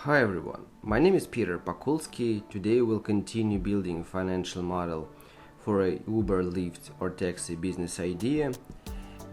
Hi everyone, my name is Piterpakulski. Today we'll continue building a financial model for a Uber, Lyft or taxi business idea.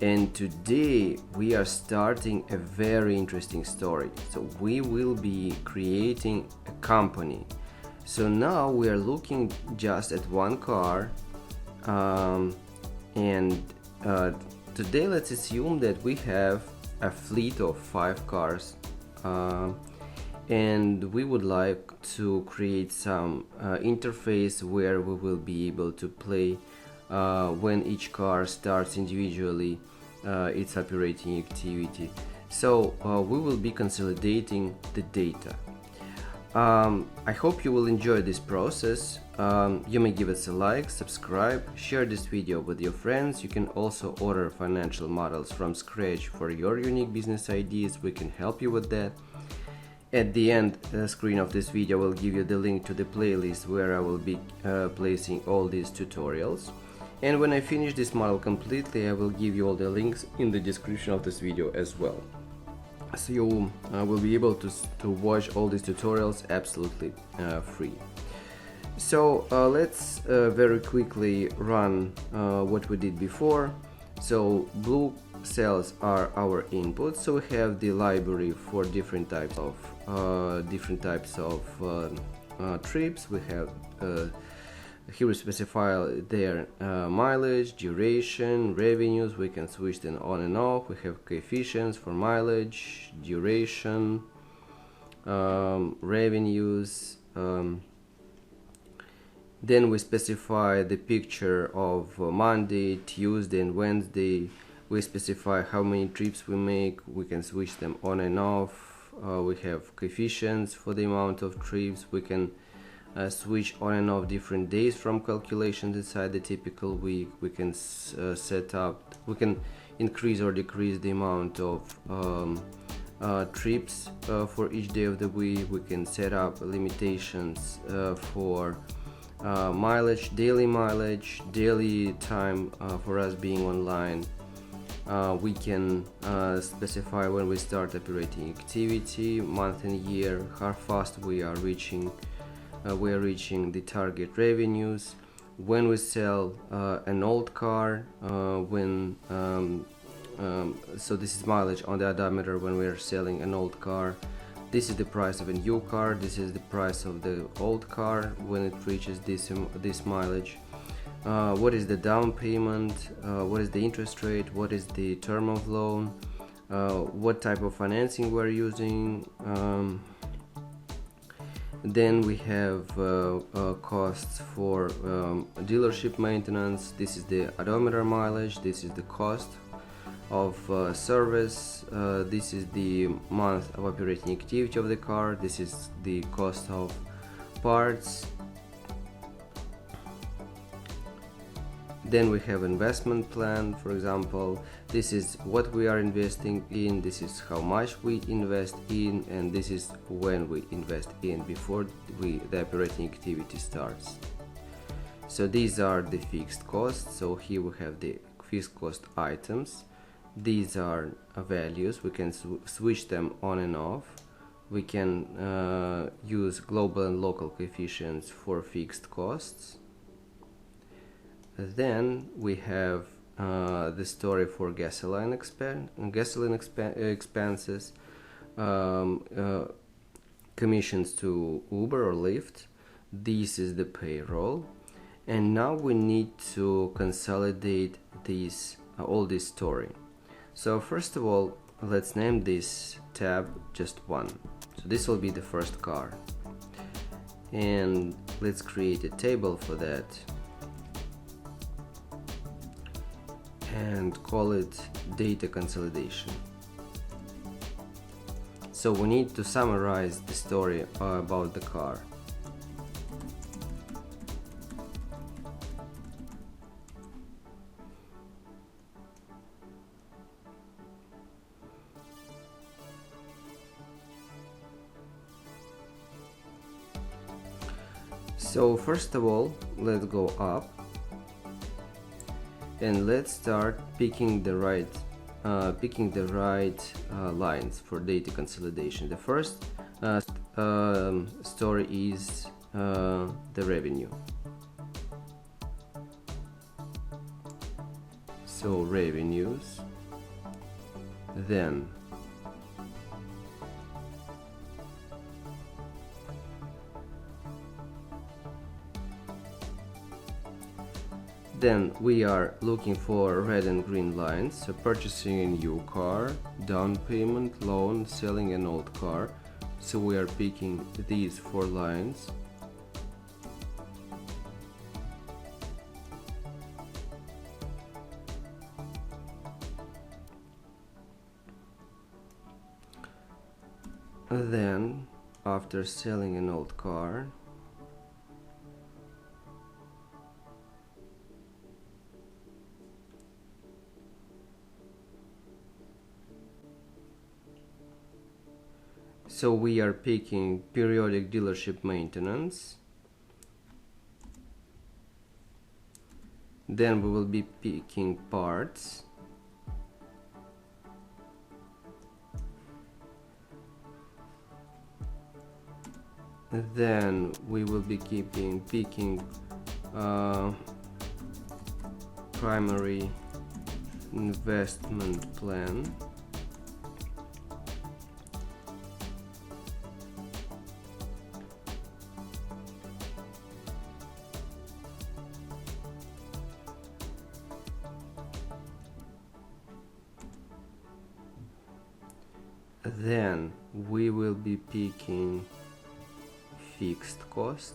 And today we are starting a very interesting story. So we will be creating a company. So now we are looking just at one car, and today let's assume that we have a fleet of 5 cars. And we would like to create some interface where we will be able to play when each car starts individually its operating activity. So we will be consolidating the data. I hope you will enjoy this process. You may give us a like, subscribe, share this video with your friends. You can also order financial models from scratch for your unique business ideas. We can help you with that. At the end screen of this video, I will give you the link to the playlist where I will be placing all these tutorials. And when I finish this model completely, I will give you all the links in the description of this video as well. So you will be able to watch all these tutorials absolutely free. So let's very quickly run what we did before. So blue cells are our inputs, so we have the library for different types of trips. We have here we specify their mileage, duration, revenues. We can switch them on and off. We have coefficients for mileage, duration, revenues. Then we specify the picture of Monday, Tuesday and Wednesday. We specify how many trips we make. We can switch them on and off. We have coefficients for the amount of trips. We can switch on and off different days from calculations inside the typical week. We can we can increase or decrease the amount of trips for each day of the week. We can set up limitations for mileage, daily time for us being online. We can specify when we start operating activity, month and year, how fast we are reaching the target revenues, when we sell an old car, so this is mileage on the odometer when we are selling an old car. This is the price of a new car. This is the price of the old car when it reaches this mileage. What is the down payment, what is the interest rate, what is the term of loan, what type of financing we're using. Then we have costs for dealership maintenance. This is the odometer mileage. This is the cost of service. This is the month of operating activity of the car. This is the cost of parts. Then we have investment plan. For example, this is what we are investing in, this is how much we invest in, and this is when we invest in, before the operating activity starts. So these are the fixed costs. So here we have the fixed cost items. These are values. We can switch them on and off. We can use global and local coefficients for fixed costs. Then we have the story for gasoline expenses, commissions to Uber or Lyft. This is the payroll, and now we need to consolidate all this story. So first of all, let's name this tab just 1. So this will be the first car, and let's create a table for that and call it data consolidation. So we need to summarize the story about the car. So first of all, let's go up and let's start picking the right lines for data consolidation. The first story is the revenue. So revenues, then we are looking for red and green lines, so purchasing a new car, down payment, loan, selling an old car. So we are picking these 4 lines. Then, after selling an old car, so we are picking periodic dealership maintenance. Then we will be picking parts. Then we will be picking primary investment plan. Then we will be picking fixed cost.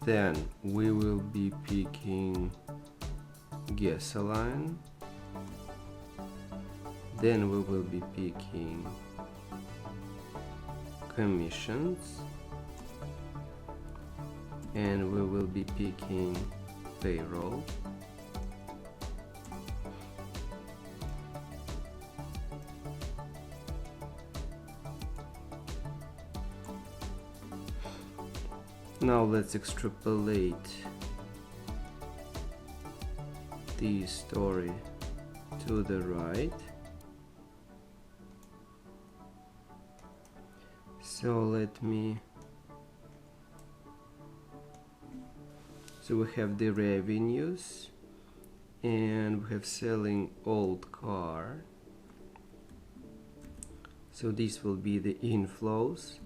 Then we will be picking gasoline. Then we will be picking commissions, and we will be picking payroll. Now let's extrapolate the story to the right. So we have the revenues, and we have selling old car. So this will be the inflows.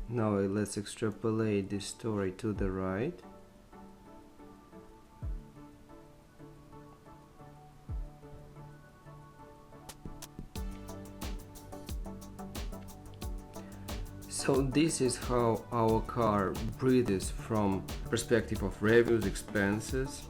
Now let's extrapolate this story to the right. So this is how our car breathes from perspective of revenues, expenses.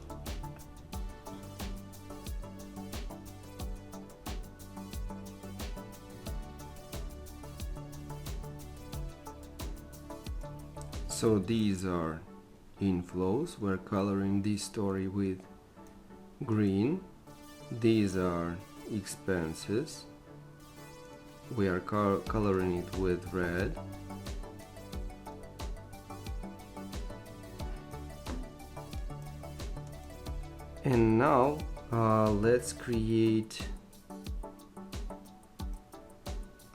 So these are inflows. We're coloring this story with green. These are expenses. We are coloring it with red. And now let's create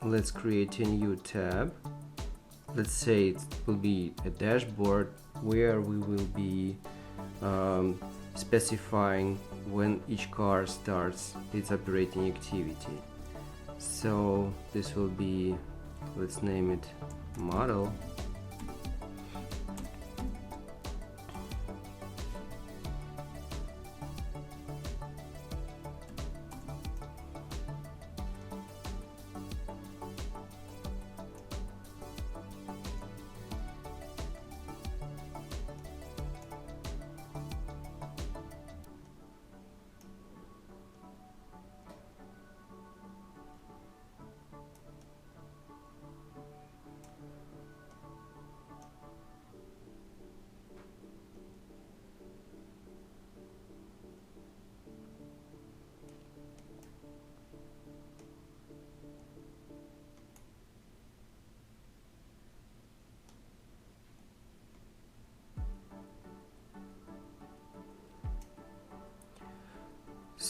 a new tab. Let's say it will be a dashboard where we will be specifying when each car starts its operating activity. So this will be, let's name it model.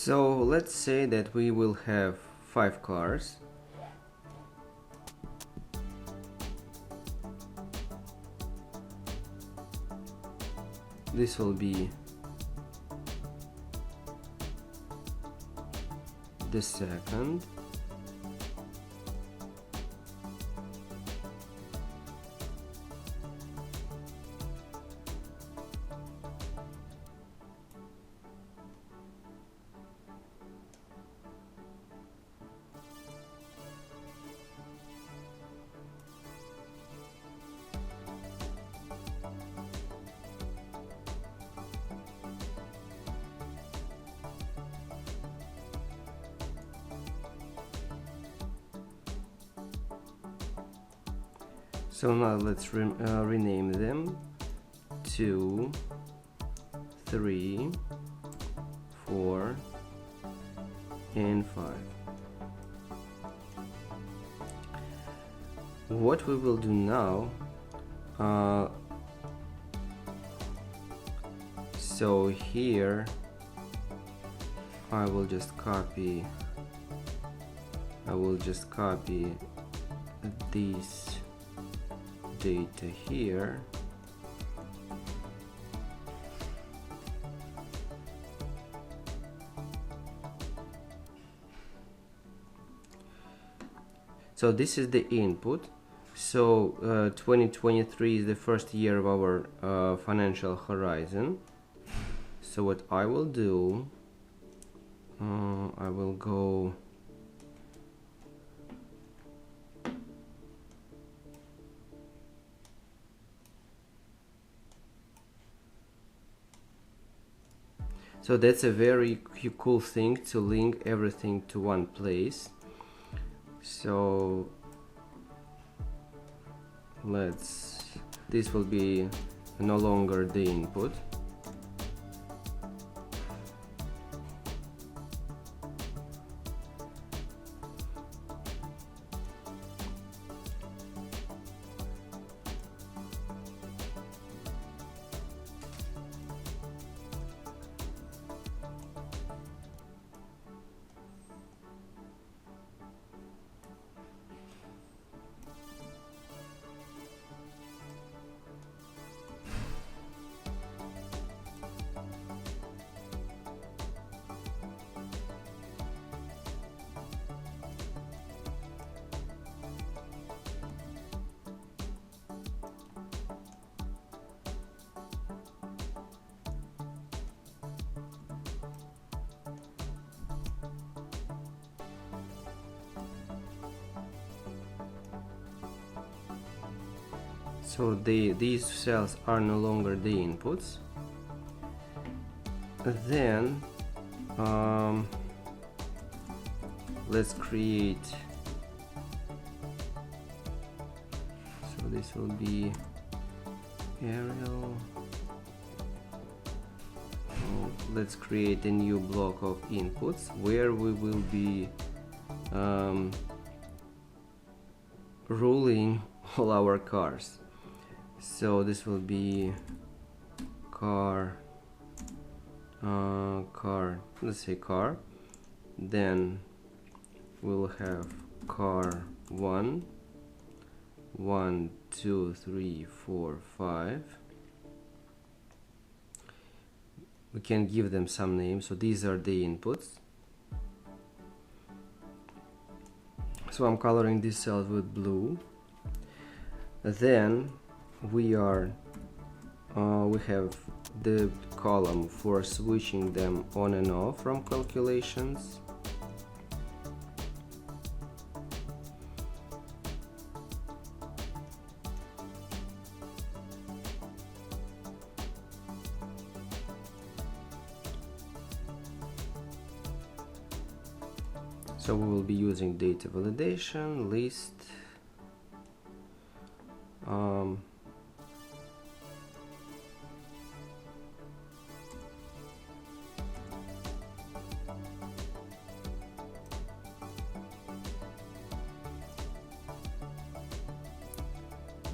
So let's say that we will have 5 cars. This will be the second. So now let's rename them 2, 3, 4, and 5. What we will do now, so here I will just copy this data here, so this is the input. So 2023 is the first year of our financial horizon. So what I will do, I will go so that's a very cool thing, to link everything to one place. So this will be no longer the input. So these cells are no longer the inputs. Then let's create, so this will be aerial. Let's create a new block of inputs where we will be ruling all our cars. So this will be car, let's say car. Then we'll have car 1, 1, 2, 3, 4, 5. We can give them some names. So these are the inputs. So I'm coloring these cells with blue. Then we have the column for switching them on and off from calculations. So we will be using data validation, list,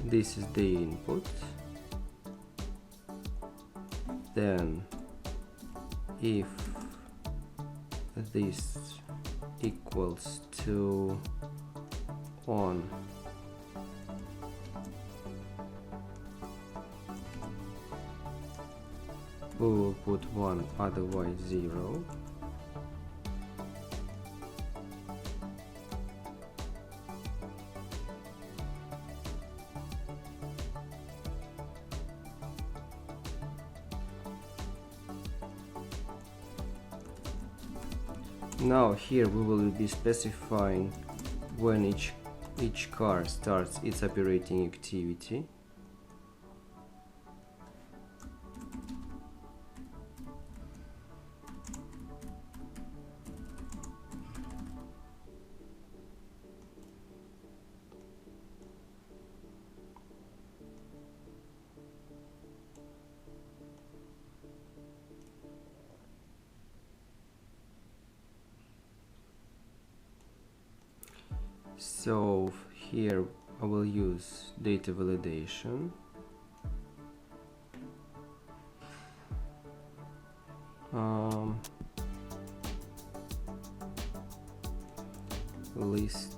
this is the input. Then if this equals to on, we will put 1, otherwise 0. Now here we will be specifying when each car starts its operating activity. So here I will use data validation. List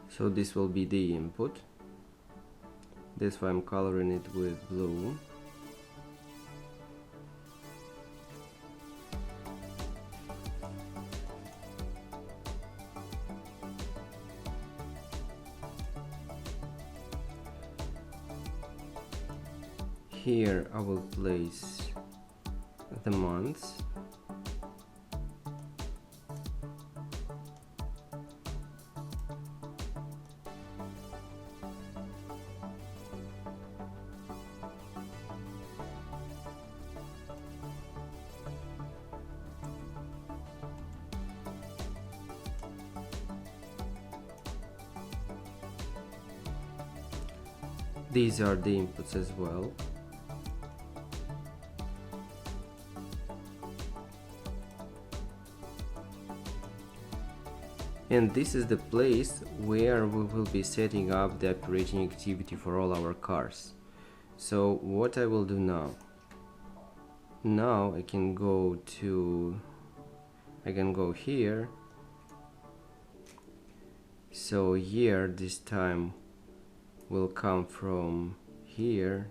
so this will be the input. That's why I'm coloring it with blue. Here I will place the months. These are the inputs as well. And this is the place where we will be setting up the operating activity for all our cars. So what I will do now I can go here. So year this time will come from here,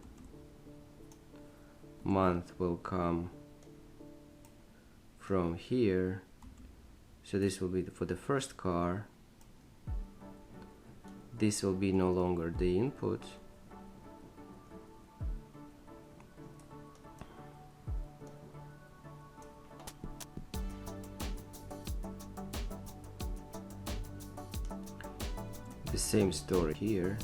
month will come from here. So this will be for the first car. This will be no longer the input. The same story here.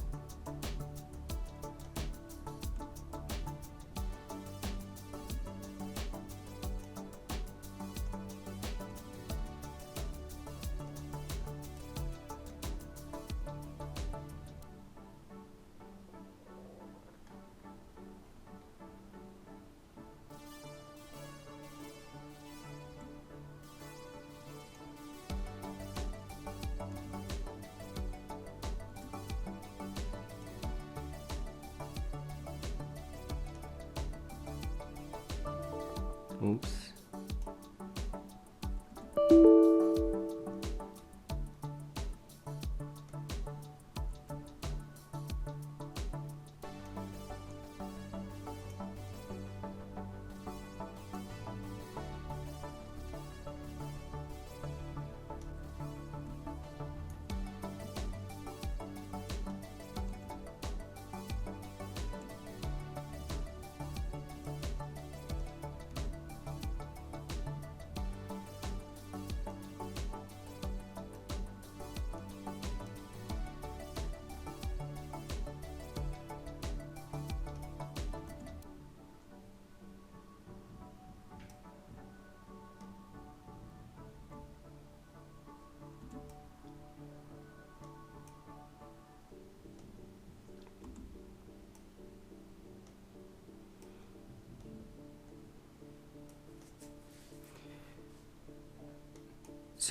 Oops.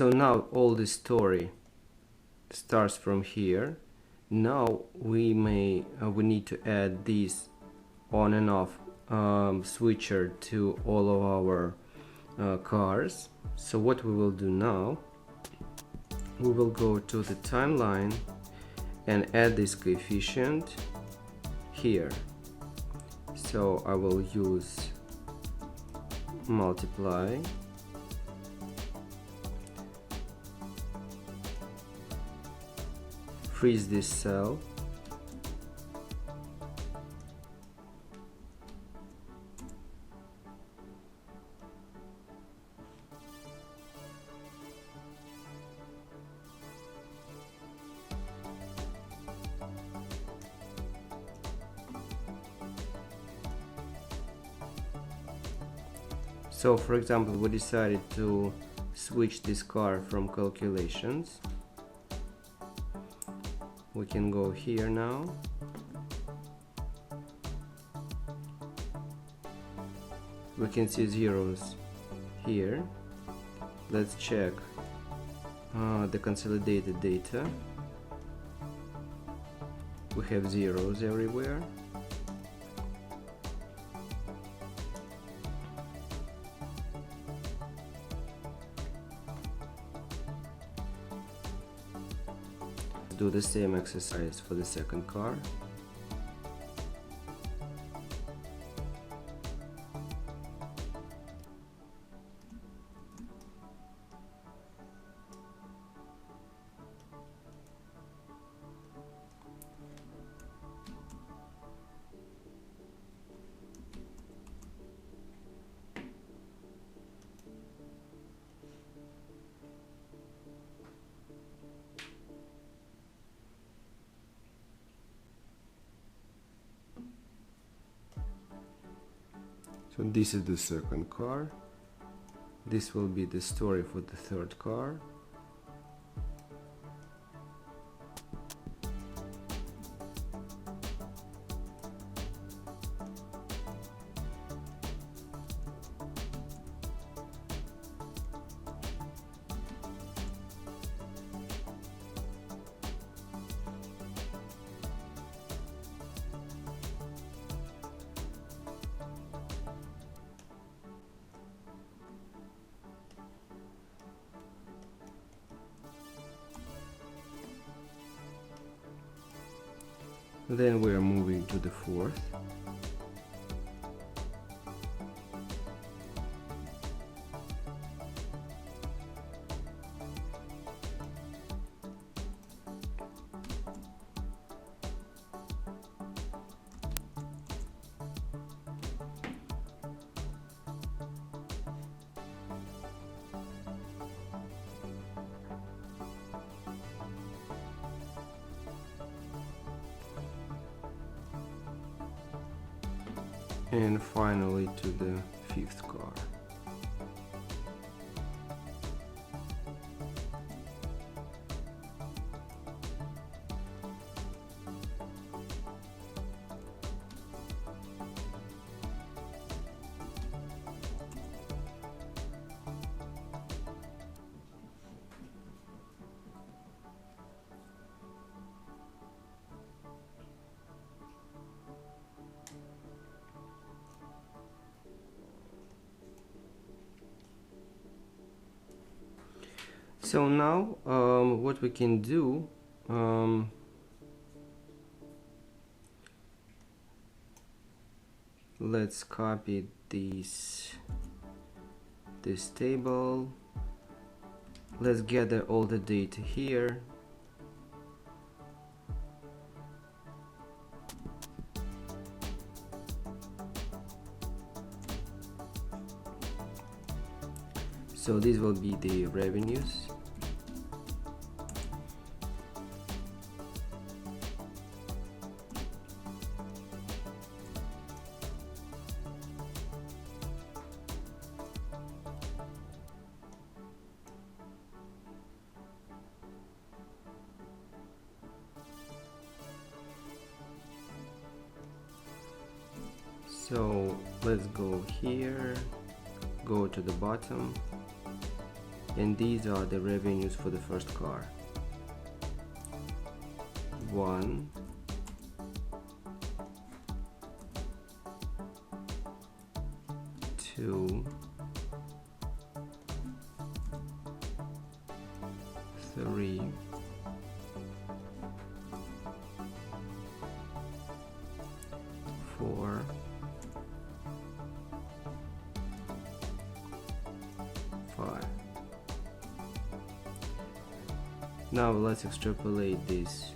So now all the story starts from here. Now we need to add this on and off switcher to all of our cars. So what we will do now, we will go to the timeline and add this coefficient here. So I will use multiply, freeze this cell, so for example we decided to switch this car from calculations. We can go here now, we can see zeros here. Let's check the consolidated data. We have zeros everywhere. Do the same exercise for the second car. So this is the second car. This will be the story for the third car. Then we are moving to the fourth. And finally to the fifth car. So now what we can do, let's copy this table, let's gather all the data here. So these will be the revenues. So let's go here, go to the bottom, and these are the revenues for the first car. 1, 2, 3, 4, 5. Now let's extrapolate these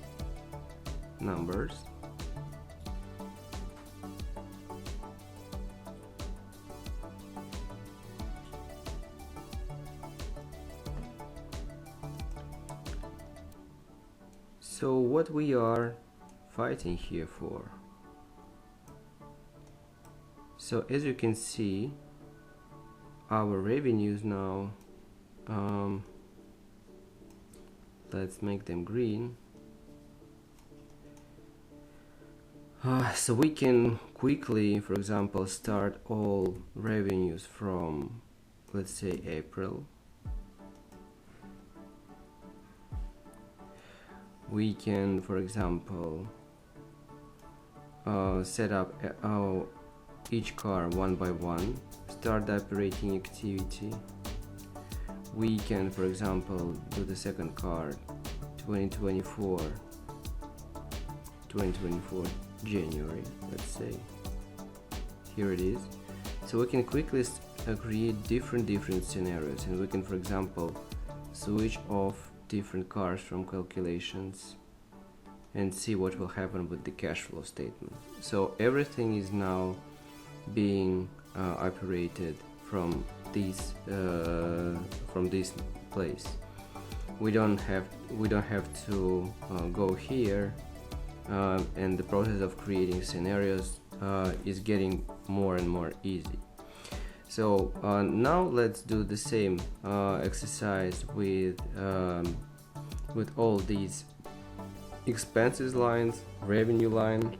numbers. So what we are fighting here for? So as you can see, our revenues now, let's make them green. So we can quickly, for example, start all revenues from, let's say, April. We can, for example, set up each car one by one, start the operating activity. We can, for example, do the second car 2024 January, let's say. Here it is. So we can quickly create different scenarios, and we can, for example, switch off different cars from calculations and see what will happen with the cash flow statement. So everything is now being operated from this place. We don't have to go here, and the process of creating scenarios is getting more and more easy. So now let's do the same exercise with all these expenses lines, revenue line.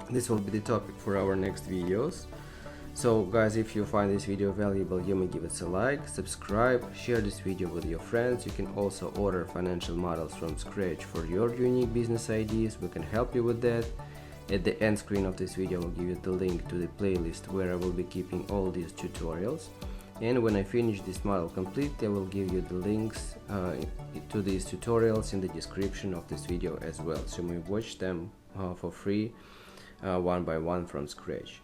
This will be the topic for our next videos. So guys, if you find this video valuable, you may give us a like, subscribe, share this video with your friends. You can also order financial models from scratch for your unique business ideas. We can help you with that. At the end screen of this video, I will give you the link to the playlist where I will be keeping all these tutorials. And when I finish this model completely, I will give you the links to these tutorials in the description of this video as well. So you may watch them for free, one by one from scratch.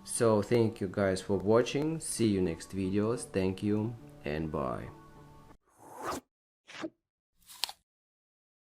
So thank you guys for watching. See you next videos. Thank you and bye.